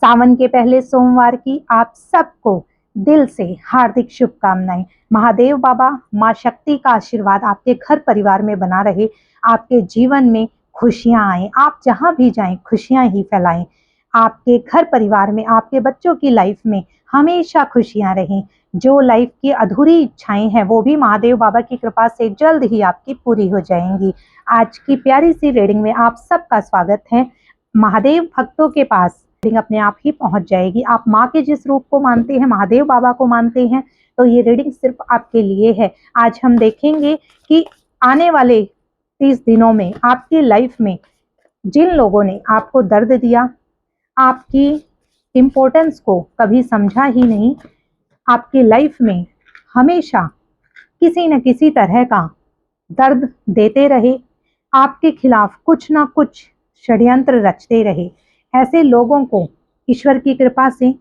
सावन के पहले सोमवार की आप सबको दिल से हार्दिक शुभकामनाएं। महादेव बाबा, माँ शक्ति का आशीर्वाद आपके घर परिवार में बना रहे, आपके जीवन में खुशियां आए, आप जहां भी जाएं खुशियां ही फैलाएं। आपके घर परिवार में, आपके बच्चों की लाइफ में हमेशा खुशियां रहें। जो लाइफ की अधूरी इच्छाएं हैं वो भी महादेव बाबा की कृपा से जल्द ही आपकी पूरी हो जाएंगी। आज की प्यारी सी रीडिंग में आप सबका स्वागत है। महादेव भक्तों के पास रीडिंग अपने आप ही पहुंच जाएगी। आप माँ के जिस रूप को मानते हैं, महादेव बाबा को मानते हैं, तो ये रीडिंग सिर्फ आपके लिए है। आज हम देखेंगे कि आने वाले 30 दिनों में आपकी लाइफ में जिन लोगों ने आपको दर्द दिया, आपकी इम्पोर्टेंस को कभी समझा ही नहीं, आपकी लाइफ में हमेशा किसी न किसी तरह का दर्द देते रहे, आपके खिलाफ कुछ ना कुछ षड्यंत्र रचते रहे, ऐसे लोगों को ईश्वर की कृपा से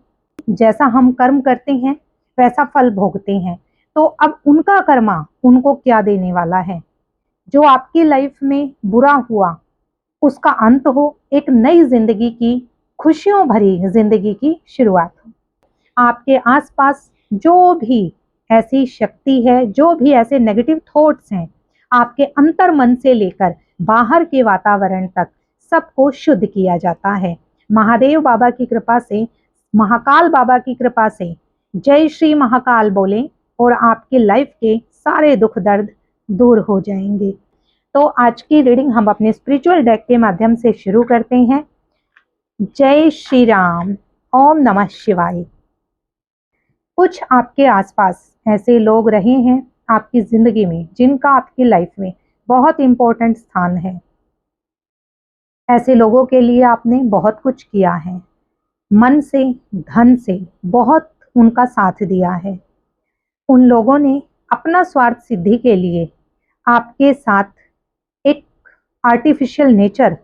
जैसा हम कर्म करते हैं वैसा फल भोगते हैं। तो अब उनका कर्मा उनको क्या देने वाला है। जो आपकी लाइफ में बुरा हुआ उसका अंत हो, एक नई जिंदगी की, खुशियों भरी जिंदगी की शुरुआत हो। आपके आसपास जो भी ऐसी शक्ति है, जो भी ऐसे नेगेटिव थॉट्स हैं, आपके अंतर मन से लेकर बाहर के वातावरण तक सबको शुद्ध किया जाता है। महादेव बाबा की कृपा से, महाकाल बाबा की कृपा से जय श्री महाकाल बोलें और आपकी लाइफ के सारे दुख दर्द दूर हो जाएंगे। तो आज की रीडिंग हम अपने स्पिरिचुअल डेक के माध्यम से शुरू करते हैं। जय श्री राम, ओम नमः शिवाय। कुछ आपके आसपास ऐसे लोग रहे हैं आपकी जिंदगी में जिनका आपकी लाइफ में बहुत इंपॉर्टेंट स्थान है। ऐसे लोगों के लिए आपने बहुत कुछ किया है, मन से धन से बहुत उनका साथ दिया है। उन लोगों ने अपना स्वार्थ सिद्धि के लिए आपके साथ एक आर्टिफिशियल नेचर,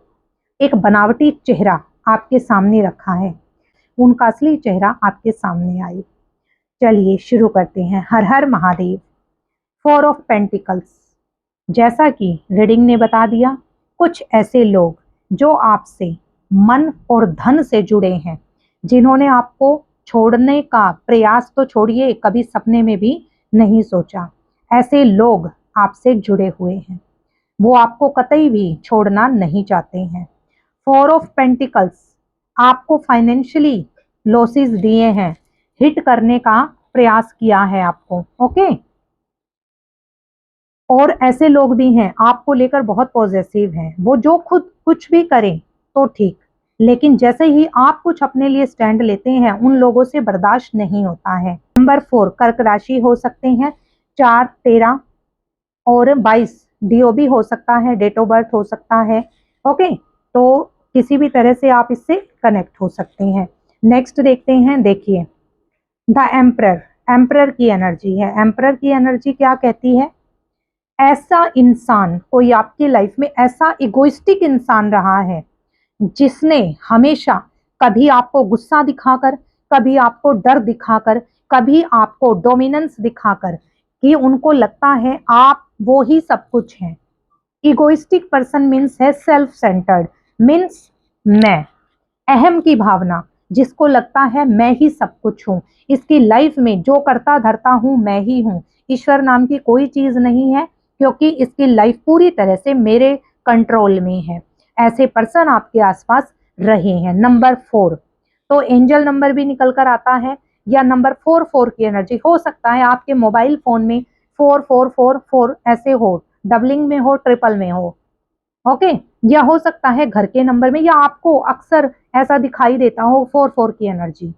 एक बनावटी चेहरा आपके सामने रखा है। उनका असली चेहरा आपके सामने आई। चलिए शुरू करते हैं। हर हर महादेव। 4 of pentacles. जैसा कि रीडिंग ने बता दिया, कुछ ऐसे लोग जो आपसे मन और धन से जुड़े हैं, जिन्होंने आपको छोड़ने का प्रयास तो छोड़िए, कभी सपने में भी नहीं सोचा, ऐसे लोग आपसे जुड़े हुए हैं। वो आपको कतई भी छोड़ना नहीं चाहते हैं। 4 ऑफ पेंटिकल्स आपको फाइनेंशियली लॉसेस दिए हैं, हिट करने का प्रयास किया है आपको। ओके। और ऐसे लोग भी हैं आपको लेकर बहुत पॉजिटिव हैं। वो जो खुद कुछ भी करें तो ठीक, लेकिन जैसे ही आप कुछ अपने लिए स्टैंड लेते हैं उन लोगों से बर्दाश्त नहीं होता है। नंबर 4 कर्क राशि हो सकते हैं। 4, 13 और 22 DOB हो सकता है, डेट ऑफ बर्थ हो सकता है। ओके, तो किसी भी तरह से आप इससे कनेक्ट हो सकते हैं। नेक्स्ट देखते हैं। देखिए, द एम्परर, एम्परर की एनर्जी है। एम्परर की एनर्जी क्या कहती है? ऐसा इंसान, कोई आपकी लाइफ में ऐसा इगोइस्टिक इंसान रहा है जिसने हमेशा कभी आपको गुस्सा दिखाकर, कभी आपको डर दिखाकर, कभी आपको डोमिनेंस दिखाकर, कि उनको लगता है आप वो ही सब कुछ हैं। इगोइस्टिक पर्सन मीन्स है सेल्फ सेंटर्ड, मीन्स मैं, अहम की भावना, जिसको लगता है मैं ही सब कुछ हूँ। इसकी लाइफ में जो करता धरता हूँ मैं ही हूँ, ईश्वर नाम की कोई चीज नहीं है, क्योंकि इसकी लाइफ पूरी तरह से मेरे कंट्रोल में है। ऐसे पर्सन आपके आसपास रहे हैं। नंबर 4, तो एंजल नंबर भी निकल कर आता है, या नंबर 4 की एनर्जी हो सकता है। आपके मोबाइल फोन में 4444 ऐसे हो, डबलिंग में हो, ट्रिपल में हो। ओके, या हो सकता है घर के नंबर में, या आपको अक्सर ऐसा दिखाई देता हो 4 की एनर्जी।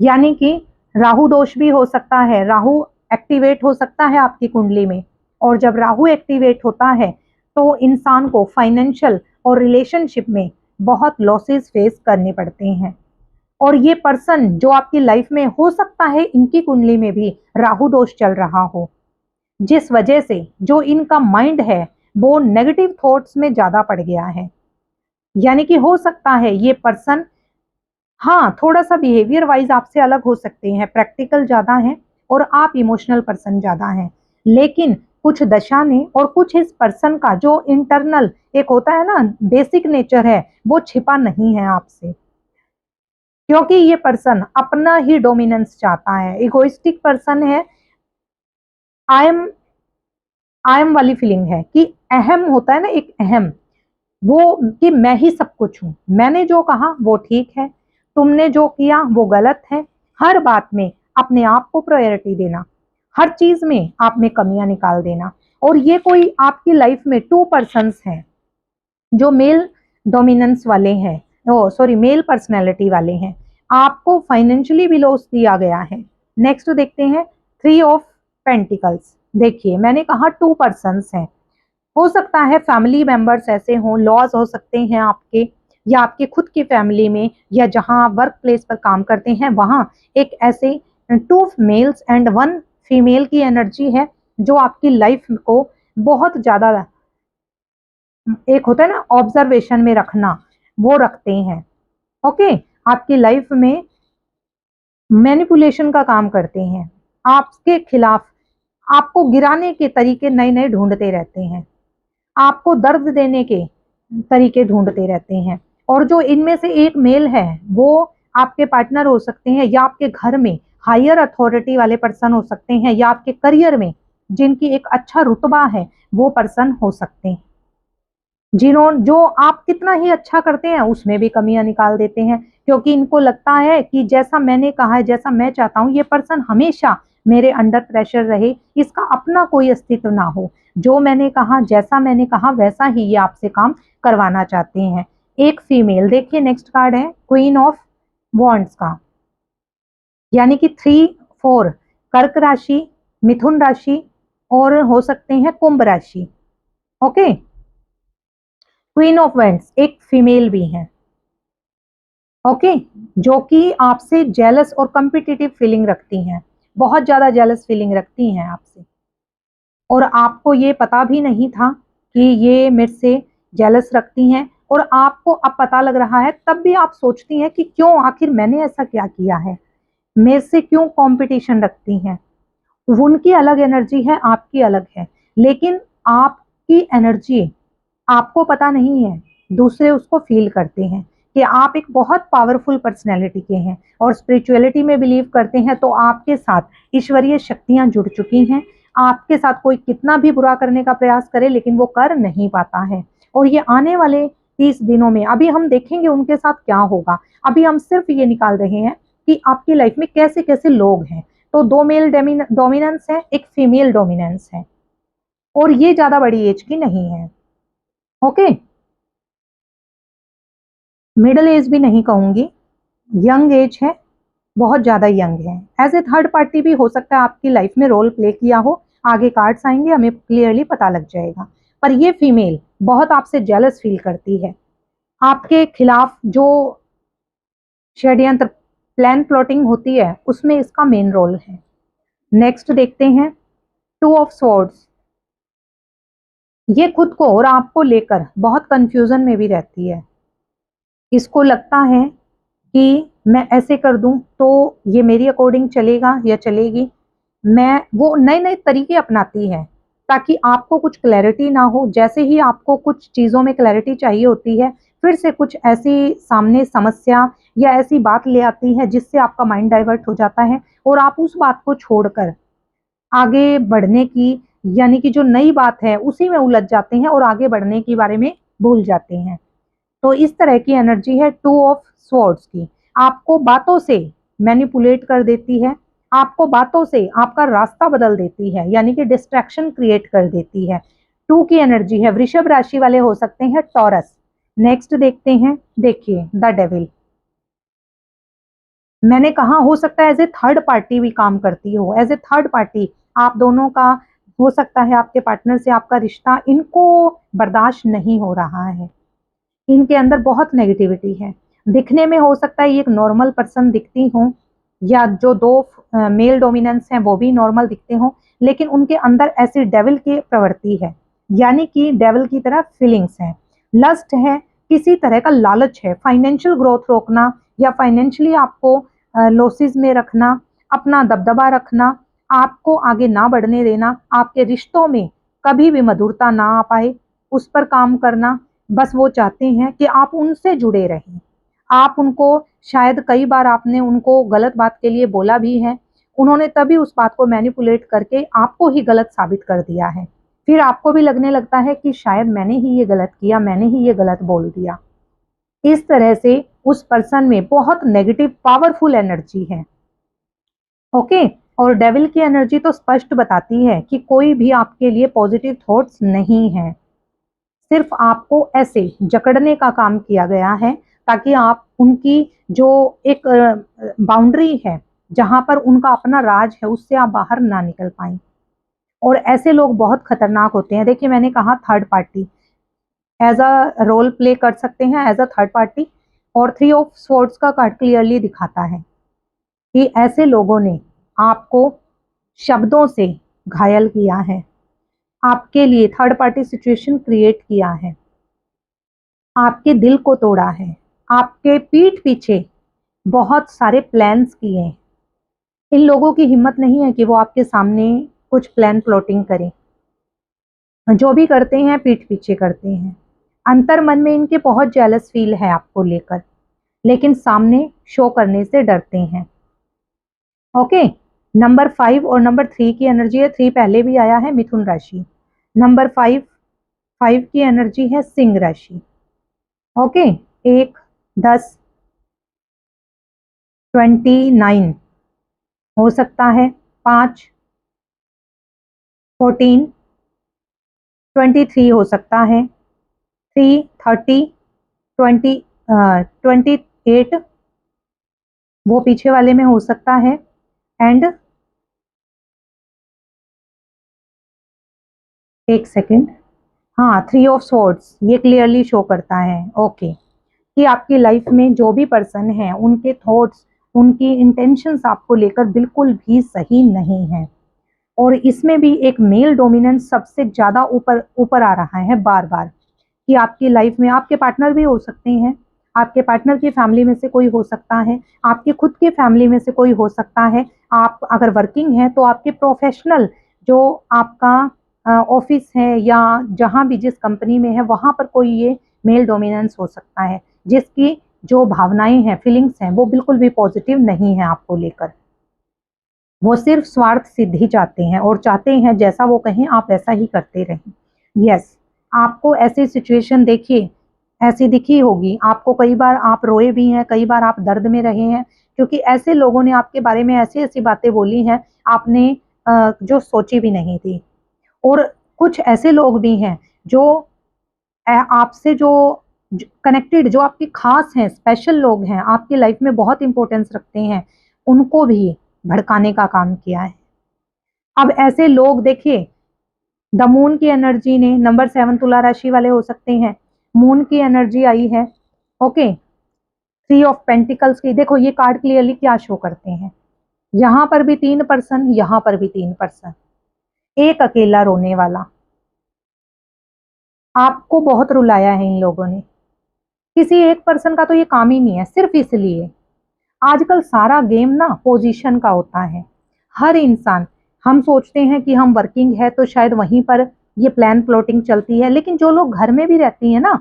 यानी कि राहु दोष भी हो सकता है, राहु एक्टिवेट हो सकता है आपकी कुंडली में। और जब राहु एक्टिवेट होता है तो इंसान को फाइनेंशियल और रिलेशनशिप में बहुत लॉसेस फेस करने पड़ते हैं। और ये पर्सन जो आपकी लाइफ में, हो सकता है इनकी कुंडली में भी राहु दोष चल रहा हो, जिस वजह से जो इनका माइंड है वो नेगेटिव थॉट्स में ज्यादा पड़ गया है। यानी कि हो सकता है ये पर्सन, हाँ, थोड़ा सा बिहेवियर वाइज आपसे अलग हो सकते हैं, प्रैक्टिकल ज्यादा है और आप इमोशनल पर्सन ज्यादा हैं, लेकिन कुछ दशा ने और कुछ इस पर्सन का जो इंटरनल एक होता है ना, बेसिक नेचर है, वो छिपा नहीं है आपसे। क्योंकि ये पर्सन अपना ही डोमिनेंस चाहता है, इगोइस्टिक पर्सन है। आई एम वाली फीलिंग है कि अहम होता है ना, एक अहम, वो कि मैं ही सब कुछ हूं, मैंने जो कहा वो ठीक है, तुमने जो किया वो गलत है। हर बात में अपने आप को प्रायोरिटी देना, हर चीज में आप में कमियां निकाल देना। और ये कोई आपकी लाइफ में टू पर्सन्स हैं जो मेल डोमिनेंस वाले हैं, ओ सॉरी मेल पर्सनैलिटी वाले हैं। आपको फाइनेंशियली भी लॉस दिया गया है। नेक्स्ट देखते हैं 3 ऑफ पेंटिकल्स। देखिए मैंने कहा टू पर्सन्स हैं, हो सकता है फैमिली मेंबर्स ऐसे हों, लॉज हो सकते हैं आपके, या आपके खुद की फैमिली में, या जहां आप वर्क प्लेस पर काम करते हैं वहां एक ऐसे 2 मेल्स एंड 1 फीमेल की एनर्जी है जो आपकी लाइफ को बहुत ज्यादा, एक होता है ना ऑब्जर्वेशन में रखना, वो रखते हैं। ओके, आपकी लाइफ में मैनिपुलेशन का काम करते हैं, आपके खिलाफ आपको गिराने के तरीके नए नए ढूंढते रहते हैं, आपको दर्द देने के तरीके ढूंढते रहते हैं। और जो इनमें से एक मेल है वो आपके पार्टनर हो सकते हैं, या आपके घर में हायर अथॉरिटी वाले पर्सन हो सकते हैं, या आपके करियर में जिनकी एक अच्छा रुतबा है वो पर्सन हो सकते हैं, जो आप कितना ही अच्छा करते हैं उसमें भी कमियां निकाल देते हैं। क्योंकि इनको लगता है कि जैसा मैंने कहा है, जैसा मैं चाहता हूं, ये पर्सन हमेशा मेरे अंडर प्रेशर रहे, इसका अपना कोई अस्तित्व ना हो, जो मैंने कहा जैसा मैंने कहा वैसा ही ये आपसे काम करवाना चाहते हैं। एक फीमेल, देखिए नेक्स्ट कार्ड है क्वीन ऑफ वॉन्ड्स का, यानी कि 3 4 कर्क राशि, मिथुन राशि और हो सकते हैं कुंभ राशि। ओके, क्वीन ऑफ वैंड्स एक फीमेल भी है, ओके, जो कि आपसे जेलस और कम्पिटिटिव फीलिंग रखती हैं, बहुत ज्यादा जेलस फीलिंग रखती हैं आपसे, और आपको ये पता भी नहीं था कि ये मेरे से जेलस रखती हैं, और आपको अब पता लग रहा है, तब भी आप सोचती हैं कि क्यों, आखिर मैंने ऐसा क्या किया है, मेरे से क्यों कंपटीशन रखती हैं। उनकी अलग एनर्जी है, आपकी अलग है, लेकिन आपकी एनर्जी आपको पता नहीं है, दूसरे उसको फील करते हैं कि आप एक बहुत पावरफुल पर्सनैलिटी के हैं और स्पिरिचुअलिटी में बिलीव करते हैं। तो आपके साथ ईश्वरीय शक्तियां जुड़ चुकी हैं, आपके साथ कोई कितना भी बुरा करने का प्रयास करे लेकिन वो कर नहीं पाता है। और ये आने वाले 30 दिनों में अभी हम देखेंगे उनके साथ क्या होगा। अभी हम सिर्फ ये निकाल रहे हैं कि आपकी लाइफ में कैसे कैसे लोग हैं। तो 2 मेल डोमिनेंस है, एक फीमेल डोमिनेंस है, और ये ज्यादा बड़ी एज की नहीं है। ओके, मिडिल एज भी नहीं कहूंगी, यंग एज है, बहुत ज्यादा यंग है। एज ए थर्ड पार्टी भी हो सकता है आपकी लाइफ में रोल प्ले किया हो, आगे कार्ड्स आएंगे हमें क्लियरली पता लग जाएगा। पर ये फीमेल बहुत आपसे जेलस फील करती है, आपके खिलाफ जो षड्यंत्र प्लान प्लॉटिंग होती है उसमें इसका मेन रोल है। नेक्स्ट देखते हैं 2 ऑफ स्वॉर्ड्स। ये खुद को और आपको लेकर बहुत कंफ्यूजन में भी रहती है, इसको लगता है कि मैं ऐसे कर दूं तो ये मेरी अकॉर्डिंग चलेगा या चलेगी। मैं वो नए नए तरीके अपनाती है ताकि आपको कुछ क्लैरिटी ना हो। जैसे ही आपको कुछ चीज़ों में क्लैरिटी चाहिए होती है, फिर से कुछ ऐसी सामने समस्या या ऐसी बात ले आती है जिससे आपका माइंड डाइवर्ट हो जाता है, और आप उस बात को छोड़कर आगे बढ़ने की, यानी कि जो नई बात है उसी में उलझ जाते हैं और आगे बढ़ने के बारे में भूल जाते हैं। तो इस तरह की एनर्जी है 2 ऑफ स्वॉर्ड्स की। आपको बातों से मैनिपुलेट कर देती है, आपको बातों से आपका रास्ता बदल देती है, यानी कि डिस्ट्रैक्शन क्रिएट कर देती है। 2 की एनर्जी है, वृषभ राशि वाले हो सकते हैं टॉरस। नेक्स्ट देखते हैं, देखिए द डेविल। मैंने कहा हो सकता है एज ए थर्ड पार्टी भी काम करती हो, एज ए थर्ड पार्टी आप दोनों का हो सकता है, आपके पार्टनर से आपका रिश्ता इनको बर्दाश्त नहीं हो रहा है, इनके अंदर बहुत नेगेटिविटी है। दिखने में हो सकता है ये एक नॉर्मल पर्सन दिखती हो, या जो 2 मेल डोमिनेंस हैं वो भी नॉर्मल दिखते हो, लेकिन उनके अंदर ऐसी डेविल की प्रवृत्ति है, यानी कि डेविल की तरह फीलिंग्स हैं, लस्ट है, किसी तरह का लालच है, फाइनेंशियल ग्रोथ रोकना या फाइनेंशियली आपको लॉसेस में रखना, अपना दबदबा रखना, आपको आगे ना बढ़ने देना, आपके रिश्तों में कभी भी मधुरता ना आ पाए उस पर काम करना। बस वो चाहते हैं कि आप उनसे जुड़े रहें, आप उनको शायद कई बार आपने उनको गलत बात के लिए बोला भी है, उन्होंने तभी उस बात को मैनिपुलेट करके आपको ही गलत साबित कर दिया है। फिर आपको भी लगने लगता है कि शायद मैंने ही ये गलत किया, मैंने ही ये गलत बोल दिया। इस तरह से उस पर्सन में बहुत नेगेटिव पावरफुल एनर्जी है। ओके, और डेविल की एनर्जी तो स्पष्ट बताती है कि कोई भी आपके लिए पॉजिटिव थॉट्स नहीं है, सिर्फ आपको ऐसे जकड़ने का काम किया गया है ताकि आप उनकी जो एक बाउंड्री है जहां पर उनका अपना राज है उससे आप बाहर ना निकल पाए। और ऐसे लोग बहुत खतरनाक होते हैं। देखिए, मैंने कहा third party as a role play कर सकते हैं एज अ थर्ड पार्टी, और 3 ऑफ स्वॉर्ड्स का कार्ड क्लियरली दिखाता है कि ऐसे लोगों ने आपको शब्दों से घायल किया है, आपके लिए थर्ड पार्टी सिचुएशन क्रिएट किया है, आपके दिल को तोड़ा है, आपके पीठ पीछे बहुत सारे प्लान्स किए हैं। इन लोगों की हिम्मत नहीं है कि वो आपके सामने कुछ प्लान प्लॉटिंग करें। जो भी करते हैं पीठ पीछे करते हैं। अंतर मन में इनके बहुत जेलस फील है आपको लेकर, लेकिन सामने शो करने से डरते हैं। ओके, नंबर 5 और नंबर 3 की एनर्जी है। 3 पहले भी आया है, मिथुन राशि। नंबर 5 की एनर्जी है सिंह राशि। ओके, 1, 10, 29 हो सकता है, 5, 14, 23 हो सकता है, 3, 30, 28 वो पीछे वाले में हो सकता है, एंड एक सेकेंड, हाँ 3 ऑफ स्वॉर्ड्स ये क्लियरली शो करता है। ओके, कि आपकी लाइफ में जो भी पर्सन है उनके थॉट्स, उनकी इंटेंशंस आपको लेकर बिल्कुल भी सही नहीं है। और इसमें भी एक मेल डोमिनेंस सबसे ज्यादा ऊपर ऊपर आ रहा है बार बार, कि आपकी लाइफ में आपके पार्टनर भी हो सकते हैं, आपके पार्टनर की फैमिली में से कोई हो सकता है, आपके खुद के फैमिली में से कोई हो सकता है। आप अगर वर्किंग है तो आपके प्रोफेशनल जो आपका ऑफिस है या जहाँ भी जिस कंपनी में है वहाँ पर कोई ये मेल डोमिनेंस हो सकता है, जिसकी जो भावनाएं हैं, फीलिंग्स हैं, वो बिल्कुल भी पॉजिटिव नहीं है आपको लेकर। वो सिर्फ स्वार्थ सिद्धि चाहते हैं और चाहते हैं जैसा वो कहें आप वैसा ही करते रहें। यस, आपको ऐसी सिचुएशन देखिए ऐसी दिखी होगी आपको, कई बार आप रोए भी हैं, कई बार आप दर्द में रहे हैं, क्योंकि ऐसे लोगों ने आपके बारे में ऐसी ऐसी बातें बोली हैं आपने जो सोची भी नहीं थी। और कुछ ऐसे लोग भी हैं जो आपसे जो कनेक्टेड, जो आपके खास हैं, स्पेशल लोग हैं, आपकी लाइफ में बहुत इंपॉर्टेंस रखते हैं, उनको भी भड़काने का काम किया है। अब ऐसे लोग देखिए, द मून की एनर्जी ने, नंबर 7 तुला राशि वाले हो सकते हैं, मून की एनर्जी आई है। ओके, 3 ऑफ पेंटिकल्स की, देखो ये कार्ड क्लियरली क्या शो करते हैं, यहां पर भी 3 पर्सन, यहां पर भी 3 पर्सन, एक अकेला रोने वाला। आपको बहुत रुलाया है इन लोगों ने, किसी एक पर्सन का तो ये काम ही नहीं है। सिर्फ इसलिए आजकल सारा गेम ना पोजीशन का होता है। हर इंसान, हम सोचते हैं कि हम वर्किंग है तो शायद वहीं पर ये प्लान प्लॉटिंग चलती है, लेकिन जो लोग घर में भी रहती हैं ना,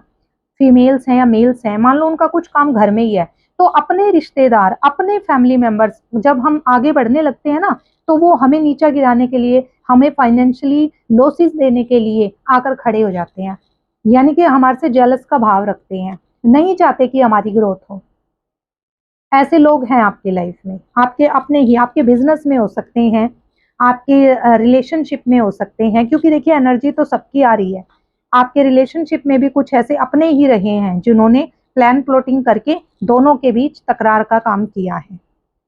फीमेल्स हैं या मेल्स हैं, मान लो उनका कुछ काम घर में ही है, तो अपने रिश्तेदार, अपने फैमिली मेंबर्स जब हम आगे बढ़ने लगते हैं ना, तो वो हमें नीचा गिराने के लिए, हमें फाइनेंशियली लॉसेस देने के लिए आकर खड़े हो जाते हैं। यानी कि हमारे से जेलस का भाव रखते हैं, नहीं चाहते कि हमारी ग्रोथ हो। ऐसे लोग हैं आपकी लाइफ में, आपके अपने ही, आपके बिजनेस में हो सकते हैं, आपके रिलेशनशिप में हो सकते हैं, क्योंकि देखिए एनर्जी तो सबकी आ रही है। आपके रिलेशनशिप में भी कुछ ऐसे अपने ही रहे हैं जिन्होंने प्लान प्लॉटिंग करके दोनों के बीच तकरार का काम किया है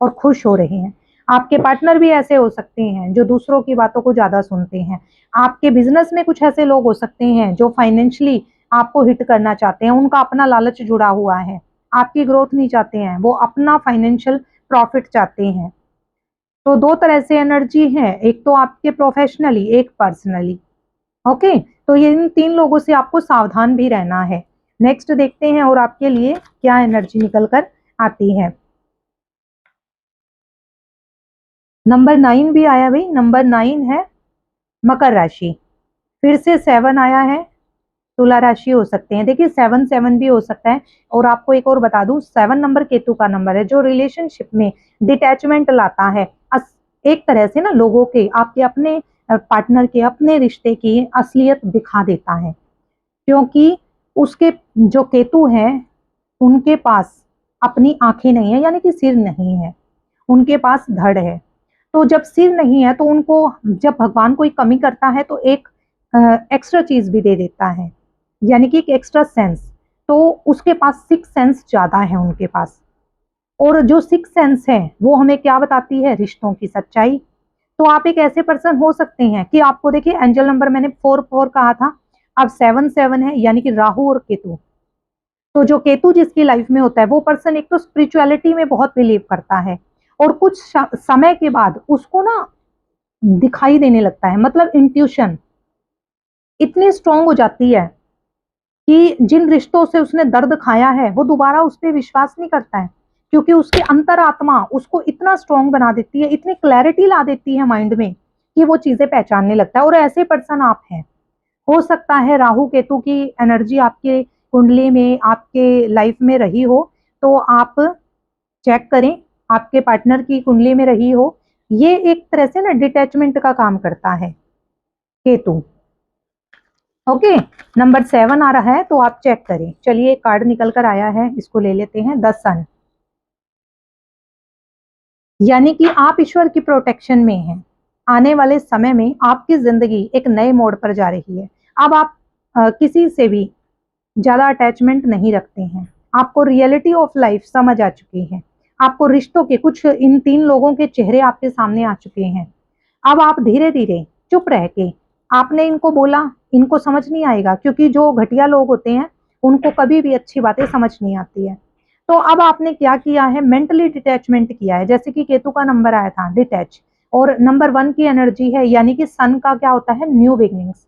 और खुश हो रहे हैं। आपके पार्टनर भी ऐसे हो सकते हैं जो दूसरों की बातों को ज्यादा सुनते हैं। आपके बिजनेस में कुछ ऐसे लोग हो सकते हैं जो फाइनेंशियली आपको हिट करना चाहते हैं, उनका अपना लालच जुड़ा हुआ है, आपकी ग्रोथ नहीं चाहते हैं, वो अपना फाइनेंशियल प्रॉफिट चाहते हैं। तो 2 तरह से एनर्जी है, एक तो आपके प्रोफेशनली, एक पर्सनली। ओके, तो ये इन 3 लोगों से आपको सावधान भी रहना है। नेक्स्ट देखते हैं और आपके लिए क्या एनर्जी निकल कर आती है। नंबर 9 भी आया भाई, नंबर 9 है मकर राशि। फिर से 7 आया है, तुला राशि हो सकते हैं। देखिए 7 भी हो सकता है। और आपको एक और बता दूं, 7 नंबर केतु का नंबर है जो रिलेशनशिप में डिटैचमेंट लाता है। एक तरह से ना लोगों के, आपके अपने पार्टनर के, अपने रिश्ते की असलियत दिखा देता है, क्योंकि उसके जो केतु हैं उनके पास अपनी आंखें नहीं है, यानी कि सिर नहीं है, उनके पास धड़ है। तो जब सिर नहीं है तो उनको, जब भगवान कोई कमी करता है तो एक एक्स्ट्रा चीज भी दे देता है, यानी कि एक एक्स्ट्रा सेंस। तो उसके पास सिक्स सेंस ज्यादा है उनके पास। और जो सिक्स सेंस है वो हमें क्या बताती है? रिश्तों की सच्चाई। तो आप एक ऐसे पर्सन हो सकते हैं कि आपको, देखिए एंजल नंबर मैंने 4 कहा था, अब 7 है, यानी कि राहु और केतु। तो जो केतु जिसकी लाइफ में होता है वो पर्सन एक तो स्पिरिचुअलिटी में बहुत बिलीव करता है, और कुछ समय के बाद उसको ना दिखाई देने लगता है, मतलब इंट्यूशन इतनी स्ट्रांग हो जाती है कि जिन रिश्तों से उसने दर्द खाया है वो दोबारा उस पर विश्वास नहीं करता है, क्योंकि उसकी अंतरात्मा उसको इतना स्ट्रांग बना देती है, इतनी क्लैरिटी ला देती है माइंड में कि वो चीजें पहचानने लगता है। और ऐसे पर्सन आप हैं। हो सकता है राहु केतु की एनर्जी आपके कुंडली में, आपके लाइफ में रही हो, तो आप चेक करें आपके पार्टनर की कुंडली में रही हो। ये एक तरह से ना डिटैचमेंट का काम करता है केतु। ओके, नंबर 7 आ रहा है तो आप चेक करें। चलिए कार्ड निकल कर आया है, इसको ले लेते हैं। द सन, यानी कि आप ईश्वर की प्रोटेक्शन में हैं। आने वाले समय में आपकी जिंदगी एक नए मोड़ पर जा रही है। अब आप किसी से भी ज्यादा अटैचमेंट नहीं रखते हैं। आपको रियलिटी ऑफ लाइफ समझ आ चुकी है। आपको रिश्तों के कुछ, इन 3 लोगों के चेहरे आपके सामने आ चुके हैं। अब आप धीरे धीरे चुप रह के, आपने इनको बोला, इनको समझ नहीं आएगा, क्योंकि जो घटिया लोग होते हैं उनको कभी भी अच्छी बातें समझ नहीं आती है। तो अब आपने क्या किया है? मेंटली डिटैचमेंट किया है। जैसे कि केतु का नंबर आया था डिटैच, और नंबर 1 की एनर्जी है, यानी कि सन का क्या होता है? New beginnings.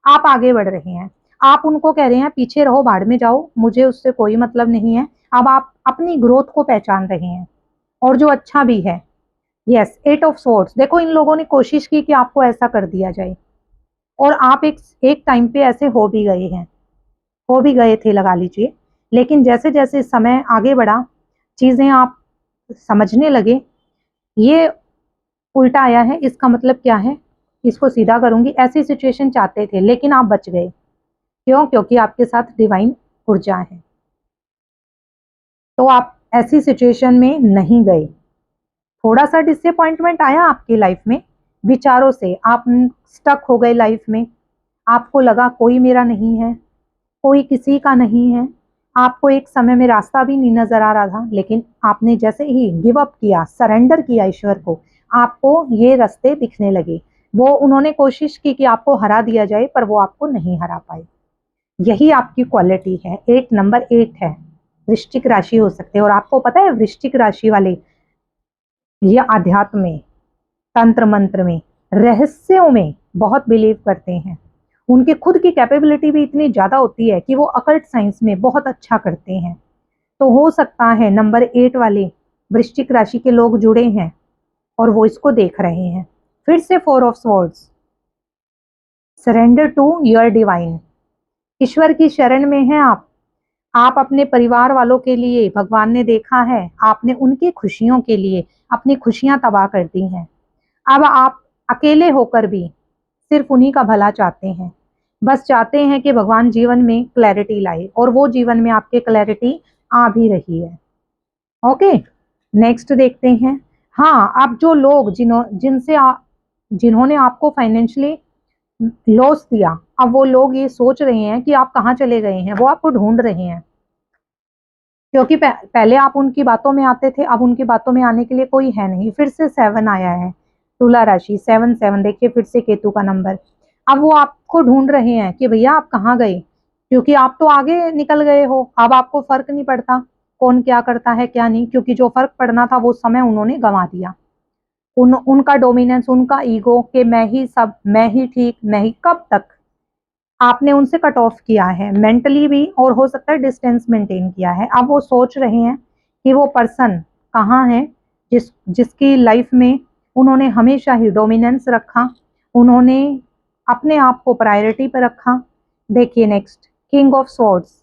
आप आगे बढ़ रहे हैं। आप उनको कह रहे हैं पीछे रहो, भाड़ में जाओ, मुझे उससे कोई मतलब नहीं है। अब आप अपनी ग्रोथ को पहचान रहे हैं, और जो अच्छा भी है। Yes, 8 of swords. देखो इन लोगों ने कोशिश की कि आपको ऐसा कर दिया जाए, और आप एक टाइम पे ऐसे हो भी गए हैं, हो भी गए थे लगा लीजिए। लेकिन जैसे जैसे समय आगे बढ़ा, चीजें आप समझने लगे। ये उल्टा आया है, इसका मतलब क्या है? इसको सीधा करूंगी। ऐसी सिचुएशन चाहते थे लेकिन आप बच गए। क्यों? क्योंकि आपके साथ डिवाइन ऊर्जा है, तो आप ऐसी सिचुएशन में नहीं गए। थोड़ा सा डिसअपॉइंटमेंट आया आपकी लाइफ में, विचारों से आप स्टक हो गए लाइफ में। आपको लगा कोई मेरा नहीं है, कोई किसी का नहीं है। आपको एक समय में रास्ता भी नहीं नजर आ रहा था, लेकिन आपने जैसे ही गिव अप किया, सरेंडर किया ईश्वर को, आपको ये रास्ते दिखने लगे। वो उन्होंने कोशिश की कि आपको हरा दिया जाए, पर वो आपको नहीं हरा पाए। यही आपकी क्वालिटी है। नंबर 8 है। वृश्चिक राशि हो सकते हैं। और आपको पता है वृश्चिक राशि वाले ये आध्यात्म में, तंत्र मंत्र में, रहस्यों में बहुत बिलीव करते हैं। उनकी खुद की कैपेबिलिटी भी इतनी ज्यादा होती है कि वो अकल्ट साइंस में बहुत अच्छा करते हैं। तो हो सकता है नंबर 8 वाले वृश्चिक राशि के लोग जुड़े हैं और वो इसको देख रहे हैं। फिर से 4 of swords, surrender to your divine. ईश्वर की शरण में हैं आप अपने परिवार वालों के लिए, भगवान ने देखा है आपने उनकी खुशियों के लिए अपनी खुशियां तबाह कर दी हैं। अब आप अकेले होकर भी सिर्फ उन्हीं का भला चाहते हैं। बस चाहते हैं कि भगवान जीवन में क्लैरिटी लाए, और वो जीवन में आपके क्लैरिटी आ भी रही है। ओके, नेक्स्ट देखते हैं। हाँ, अब जो लोग जिन्होंने आपको फाइनेंशियली लॉस दिया, अब वो लोग ये सोच रहे हैं कि आप कहाँ चले गए हैं, वो आपको ढूंढ रहे हैं। क्योंकि पहले आप उनकी बातों में आते थे, अब उनकी बातों में आने के लिए कोई है नहीं। फिर से 7 आया है, तुला राशि 7 देखिए, फिर से केतु का नंबर। अब वो आपको ढूंढ रहे हैं कि भैया आप कहाँ गए, क्योंकि आप तो आगे निकल गए हो। अब आपको फर्क नहीं पड़ता कौन क्या करता है क्या नहीं, क्योंकि जो फर्क पड़ना था वो समय उन्होंने गंवा दिया। उनका डोमिनेंस, उनका ईगो कि मैं ही सब, मैं ही ठीक, मैं ही, कब तक आपने उनसे कट ऑफ किया है मेंटली भी, और हो सकता है डिस्टेंस मेंटेन किया है। अब वो सोच रहे हैं कि वो पर्सन कहाँ है जिसकी लाइफ में उन्होंने हमेशा ही डोमिनेंस रखा, उन्होंने अपने आप को प्रायोरिटी पर रखा। देखिए नेक्स्ट, किंग ऑफ स्वॉर्ड्स,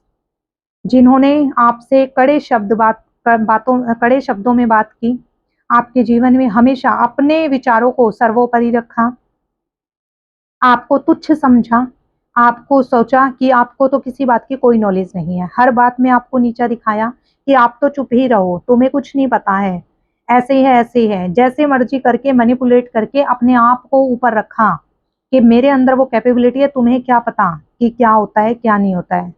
जिन्होंने आपसे कड़े शब्दों में बात की, आपके जीवन में हमेशा अपने विचारों को सर्वोपरि रखा, आपको तुच्छ समझा, आपको सोचा कि आपको तो किसी बात की कोई नॉलेज नहीं है, हर बात में आपको नीचा दिखाया कि आप तो चुप ही रहो, तुम्हें कुछ नहीं पता है, ऐसे है, जैसे मर्जी करके मैनिपुलेट करके अपने आप को ऊपर रखा कि मेरे अंदर वो कैपेबिलिटी है, तुम्हें क्या पता कि क्या होता है क्या नहीं होता है,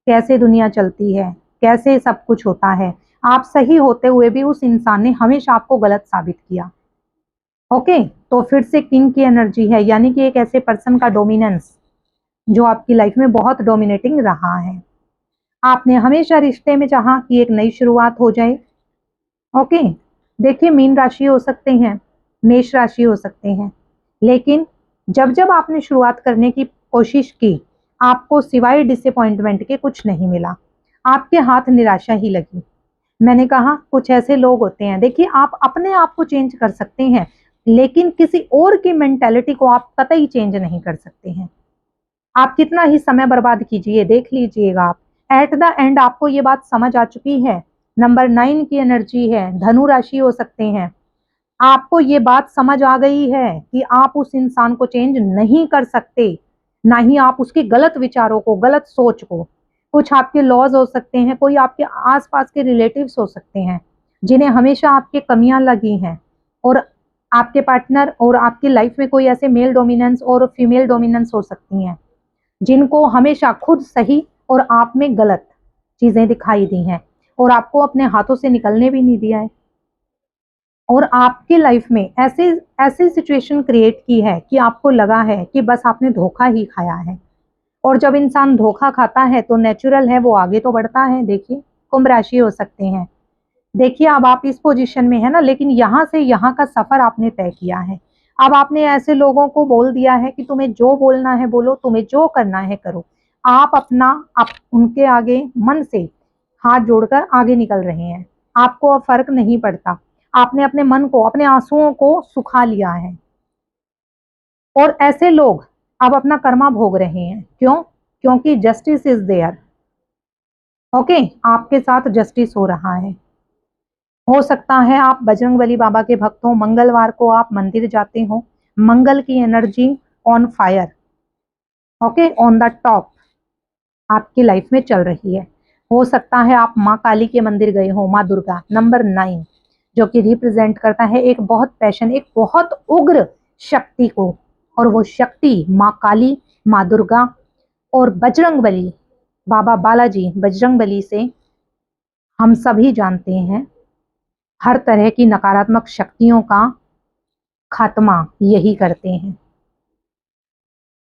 कैसे दुनिया चलती है, कैसे सब कुछ होता है। आप सही होते हुए भी उस इंसान ने हमेशा आपको गलत साबित किया। ओके, तो फिर से किंग की एनर्जी है, यानी कि एक ऐसे पर्सन का डोमिनेंस जो आपकी लाइफ में बहुत डोमिनेटिंग रहा है। आपने हमेशा रिश्ते में चाहा कि एक नई शुरुआत हो जाए। ओके, देखिए मीन राशि हो सकते हैं, मेष राशि हो सकते हैं, लेकिन जब जब आपने शुरुआत करने की कोशिश की, आपको सिवाय डिसअपॉइंटमेंट के कुछ नहीं मिला, आपके हाथ निराशा ही लगी। मैंने कहा कुछ ऐसे लोग होते हैं, देखिए आप अपने आप को चेंज कर सकते हैं, लेकिन किसी और की मेंटेलिटी को आप कतई चेंज नहीं कर सकते हैं। आप कितना ही समय बर्बाद कीजिए, देख लीजिएगा आप, एट द एंड आपको ये बात समझ आ चुकी है। नंबर 9 की एनर्जी है, धनु राशि हो सकते हैं, आपको ये बात समझ आ गई है कि आप उस इंसान को चेंज नहीं कर सकते, ना ही आप उसके गलत विचारों को, गलत सोच को। कुछ आपके लॉज हो सकते हैं, कोई आपके आसपास के रिलेटिव्स हो सकते हैं जिन्हें हमेशा आपके कमियां लगी हैं, और आपके पार्टनर और आपकी लाइफ में कोई ऐसे मेल डोमिनेंस और फीमेल डोमिनेंस हो सकती हैं जिनको हमेशा खुद सही और आप में गलत चीजें दिखाई दी हैं और आपको अपने हाथों से निकलने भी नहीं दिया है, और आपके लाइफ में ऐसे ऐसी सिचुएशन क्रिएट की है कि आपको लगा है कि बस आपने धोखा ही खाया है। और जब इंसान धोखा खाता है तो नेचुरल है वो आगे तो बढ़ता है। देखिए कुंभ राशि हो सकते हैं, देखिए अब आप इस पोजीशन में है ना, लेकिन यहाँ से यहाँ का सफर आपने तय किया है। अब आपने ऐसे लोगों को बोल दिया है कि तुम्हें जो बोलना है बोलो, तुम्हें जो करना है करो। आप उनके आगे मन से हाथ जोड़कर आगे निकल रहे हैं, आपको अब फर्क नहीं पड़ता, आपने अपने मन को, अपने आंसुओं को सुखा लिया है। और ऐसे लोग अब अपना कर्मा भोग रहे हैं, क्यों? क्योंकि जस्टिस इज देयर। ओके, आपके साथ जस्टिस हो रहा है। हो सकता है आप बजरंगबली बाबा के भक्त हो, मंगलवार को आप मंदिर जाते हो, मंगल की energy on fire, okay, on the top आपकी लाइफ में चल रही है। हो सकता है आप माँ काली के मंदिर गए हो, माँ दुर्गा, नंबर 9 जो कि रिप्रेजेंट करता है एक बहुत पैशन, एक बहुत उग्र शक्ति को, और वो शक्ति माँ काली, माँ दुर्गा और बजरंगबली बाबा बालाजी बजरंगबली से हम सभी जानते हैं हर तरह की नकारात्मक शक्तियों का खात्मा यही करते हैं।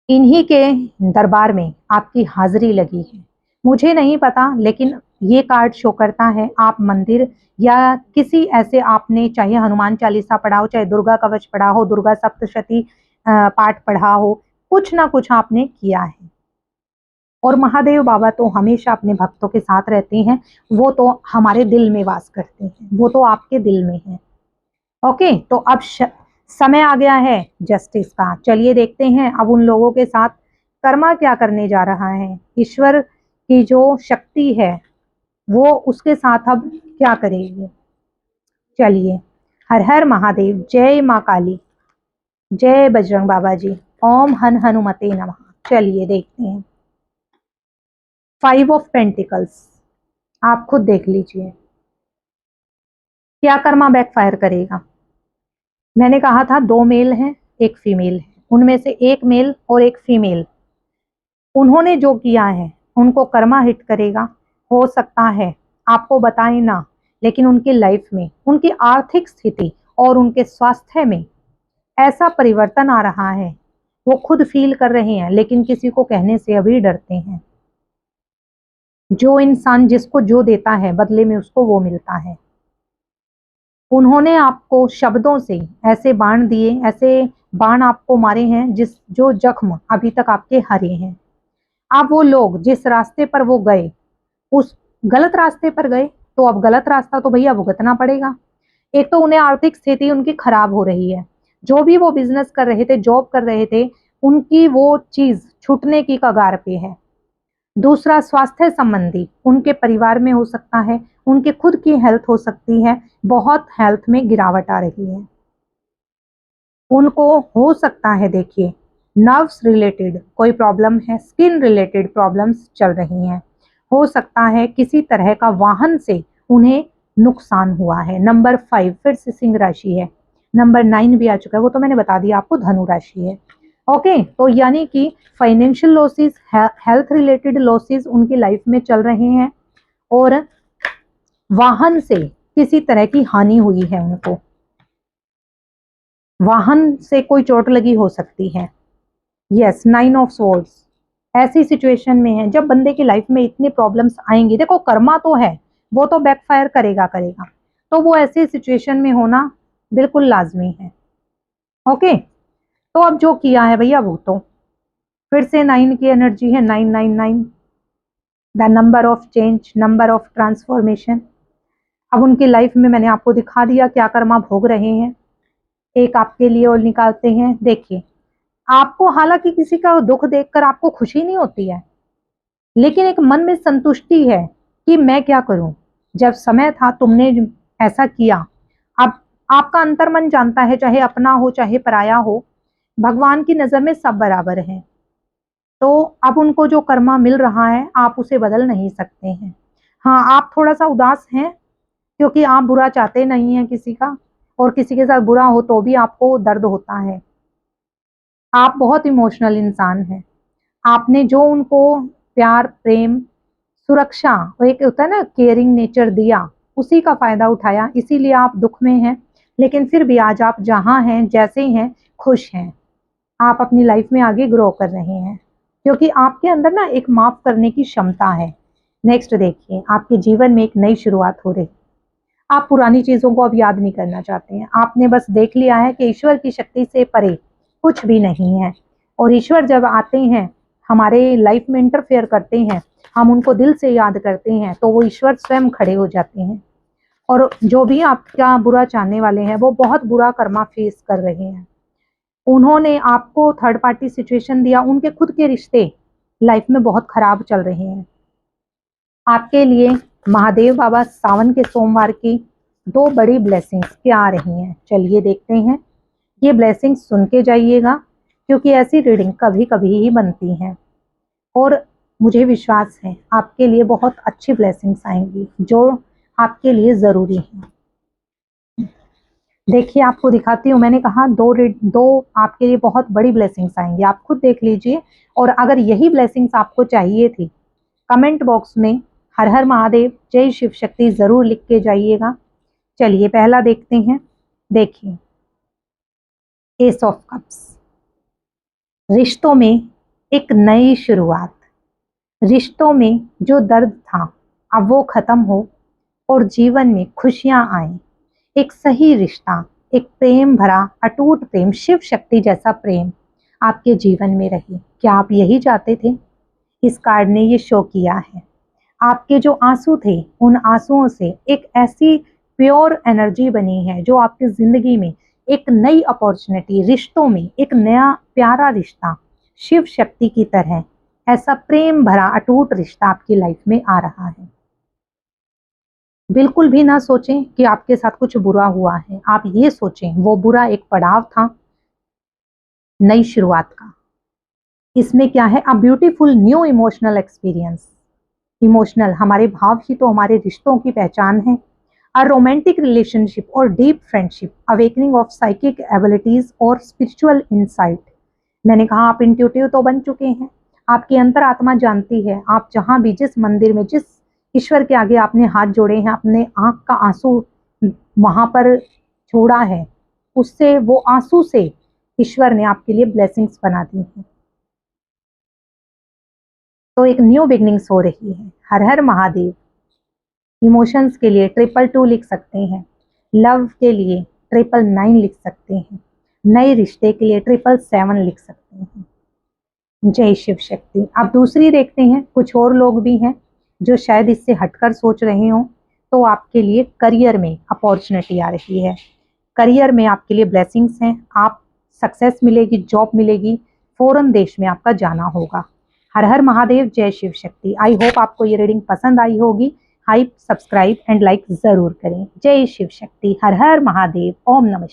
इन्हीं के दरबार में आपकी हाजिरी लगी है, मुझे नहीं पता, लेकिन ये कार्ड शो करता है आप मंदिर या किसी ऐसे, आपने चाहे हनुमान चालीसा पढ़ा हो, चाहे दुर्गा कवच पढ़ा हो, दुर्गा सप्तशती पाठ पढ़ा हो, कुछ ना कुछ आपने किया है। और महादेव बाबा तो हमेशा अपने भक्तों के साथ रहते हैं, वो तो हमारे दिल में वास करते हैं, वो तो आपके दिल में है। ओके, तो अब समय आ गया है जस्टिस का। चलिए देखते हैं अब उन लोगों के साथ कर्मा क्या करने जा रहा है, ईश्वर की जो शक्ति है वो उसके साथ अब क्या करेगी। चलिए, हर हर महादेव, जय माँ काली, जय बजरंग बाबा जी, ओम हन हनुमते नमः। चलिए देखते हैं 5 ऑफ पेंटिकल्स, आप खुद देख लीजिए क्या कर्मा बैकफायर करेगा। मैंने कहा था 2 मेल हैं, 1 फीमेल है, उनमें से 1 मेल और 1 फीमेल, उन्होंने जो किया है उनको कर्मा हिट करेगा। हो सकता है आपको बताएं ना, लेकिन उनकी लाइफ में, उनकी आर्थिक स्थिति और उनके स्वास्थ्य में ऐसा परिवर्तन आ रहा है, वो खुद फील कर रहे हैं, लेकिन किसी को कहने से अभी डरते हैं। जो इंसान जिसको जो देता है बदले में उसको वो मिलता है। उन्होंने आपको शब्दों से ऐसे बाण दिए, ऐसे बाण आपको मारे हैं जो जख्म अभी तक आपके हरे हैं। अब वो लोग जिस रास्ते पर वो गए, उस गलत रास्ते पर गए, तो अब गलत रास्ता तो भैया भुगतना पड़ेगा। एक तो उन्हें आर्थिक स्थिति उनकी खराब हो रही है, जो भी वो बिजनेस कर रहे थे, जॉब कर रहे थे, उनकी वो चीज छूटने की कगार पे है। दूसरा, स्वास्थ्य संबंधी, उनके परिवार में हो सकता है, उनके खुद की हेल्थ हो सकती है, बहुत हेल्थ में गिरावट आ रही है। उनको हो सकता है, देखिए, नर्व्स रिलेटेड कोई प्रॉब्लम है, स्किन रिलेटेड प्रॉब्लम्स चल रही हैं। हो सकता है किसी तरह का वाहन से उन्हें नुकसान हुआ है। नंबर 5 फिर से सिंह राशि है। नंबर 9 भी आ चुका है, वो तो मैंने बता दिया आपको, धनु राशि है। ओके, तो यानी कि financial losses, health related losses उनकी लाइफ में चल रहे हैं, और वाहन से किसी तरह की हानि हुई है उनको, वाहन से कोई चोट लगी हो सकती है। यस, 9 ऑफ स्वॉर्ड्स ऐसी सिचुएशन में है जब बंदे की लाइफ में इतनी प्रॉब्लम्स आएंगी। देखो, कर्मा तो है, वो तो बैकफायर करेगा करेगा, तो वो ऐसी सिचुएशन में होना बिल्कुल लाजमी है। ओके, तो अब जो किया है भैया, वो तो फिर से 9 की एनर्जी है, 999, the number of change, number of transformation. अब उनकी लाइफ में मैंने आपको दिखा दिया क्या कर्मा भोग रहे हैं। एक आपके लिए और निकालते हैं। देखिए, आपको हालांकि किसी का दुख देखकर आपको खुशी नहीं होती है, लेकिन एक मन में संतुष्टि है कि मैं क्या करूं, जब समय था तुमने ऐसा किया। अब आपका अंतर्मन जानता है, चाहे अपना हो चाहे पराया हो, भगवान की नजर में सब बराबर हैं। तो अब उनको जो कर्मा मिल रहा है आप उसे बदल नहीं सकते हैं। हाँ, आप थोड़ा सा उदास हैं क्योंकि आप बुरा चाहते नहीं हैं किसी का, और किसी के साथ बुरा हो तो भी आपको दर्द होता है। आप बहुत इमोशनल इंसान हैं। आपने जो उनको प्यार, प्रेम, सुरक्षा और एक होता है ना केयरिंग नेचर दिया, उसी का फायदा उठाया, इसीलिए आप दुख में हैं। लेकिन फिर भी आज आप जहाँ हैं, जैसे हैं, खुश हैं। आप अपनी लाइफ में आगे ग्रो कर रहे हैं क्योंकि आपके अंदर ना एक माफ करने की क्षमता है। नेक्स्ट देखिए, आपके जीवन में एक नई शुरुआत हो रही। आप पुरानी चीजों को अब याद नहीं करना चाहते हैं। आपने बस देख लिया है कि ईश्वर की शक्ति से परे कुछ भी नहीं है, और ईश्वर जब आते हैं, हमारे लाइफ में इंटरफेयर करते हैं, हम उनको दिल से याद करते हैं, तो वो ईश्वर स्वयं खड़े हो जाते हैं। और जो भी आपका बुरा चाहने वाले हैं वो बहुत बुरा कर्मा फेस कर रहे हैं। उन्होंने आपको थर्ड पार्टी सिचुएशन दिया, उनके खुद के रिश्ते लाइफ में बहुत खराब चल रहे हैं। आपके लिए महादेव बाबा सावन के सोमवार की 2 बड़ी ब्लेसिंग्स क्या आ रही हैं, चलिए देखते हैं। ये ब्लेसिंग्स सुन के जाइएगा क्योंकि ऐसी रीडिंग कभी कभी ही बनती हैं, और मुझे विश्वास है आपके लिए बहुत अच्छी ब्लेसिंग्स आएंगी जो आपके लिए ज़रूरी है। देखिए, आपको दिखाती हूँ। मैंने कहा दो आपके लिए बहुत बड़ी ब्लेसिंग्स आएंगी, आप खुद देख लीजिए। और अगर यही ब्लेसिंग्स आपको चाहिए थी, कमेंट बॉक्स में हर हर महादेव, जय शिव शक्ति ज़रूर लिख के जाइएगा। चलिए पहला देखते हैं। देखिए, एस ऑफ कप्स, रिश्तों में एक नई शुरुआत। रिश्तों में जो दर्द था अब वो खत्म हो और जीवन में खुशियां आए। एक सही रिश्ता, एक प्रेम भरा अटूट प्रेम, शिव शक्ति जैसा प्रेम आपके जीवन में रहे। क्या आप यही चाहते थे? इस कार्ड ने ये शो किया है। आपके जो आंसू थे, उन आंसुओं से एक ऐसी प्योर एनर्जी बनी है जो आपकी जिंदगी में एक नई अपॉर्चुनिटी, रिश्तों में एक नया प्यारा रिश्ता, शिव शक्ति की तरह ऐसा प्रेम भरा अटूट रिश्ता आपकी लाइफ में आ रहा है। बिल्कुल भी ना सोचें कि आपके साथ कुछ बुरा हुआ है। आप ये सोचें वो बुरा एक पड़ाव था नई शुरुआत का। इसमें क्या है? A beautiful new emotional experience. Emotional, हमारे भाव ही तो हमारे रिश्तों की पहचान है। अ रोमांटिक रिलेशनशिप और deep friendship, awakening of psychic abilities और स्पिरिचुअल इंसाइट। मैंने कहा आप इंट्यूटिव तो बन चुके हैं, आपकी अंतरात्मा जानती है। आप जहां भी, जिस मंदिर में, जिस ईश्वर के आगे आपने हाथ जोड़े हैं, अपने आंख का आंसू वहां पर छोड़ा है, उससे, वो आंसू से ईश्वर ने आपके लिए ब्लेसिंग्स बना दी हैं। तो एक न्यू बिगनिंग्स हो रही है। हर हर महादेव। इमोशंस के लिए 222 लिख सकते हैं, लव के लिए 999 लिख सकते हैं, नए रिश्ते के लिए 777 लिख सकते हैं। जय शिव शक्ति। अब दूसरी देखते हैं। कुछ और लोग भी हैं जो शायद इससे हटकर सोच रहे हों। तो आपके लिए करियर में अपॉर्चुनिटी आ रही है। करियर में आपके लिए ब्लेसिंग्स हैं। आप सक्सेस मिलेगी, जॉब मिलेगी, फॉरेन देश में आपका जाना होगा। हर हर महादेव, जय शिव शक्ति। आई होप आपको ये रीडिंग पसंद आई होगी। हाइप, सब्सक्राइब एंड लाइक जरूर करें। जय शिव शक्ति। हर हर महादेव। ओम नमः।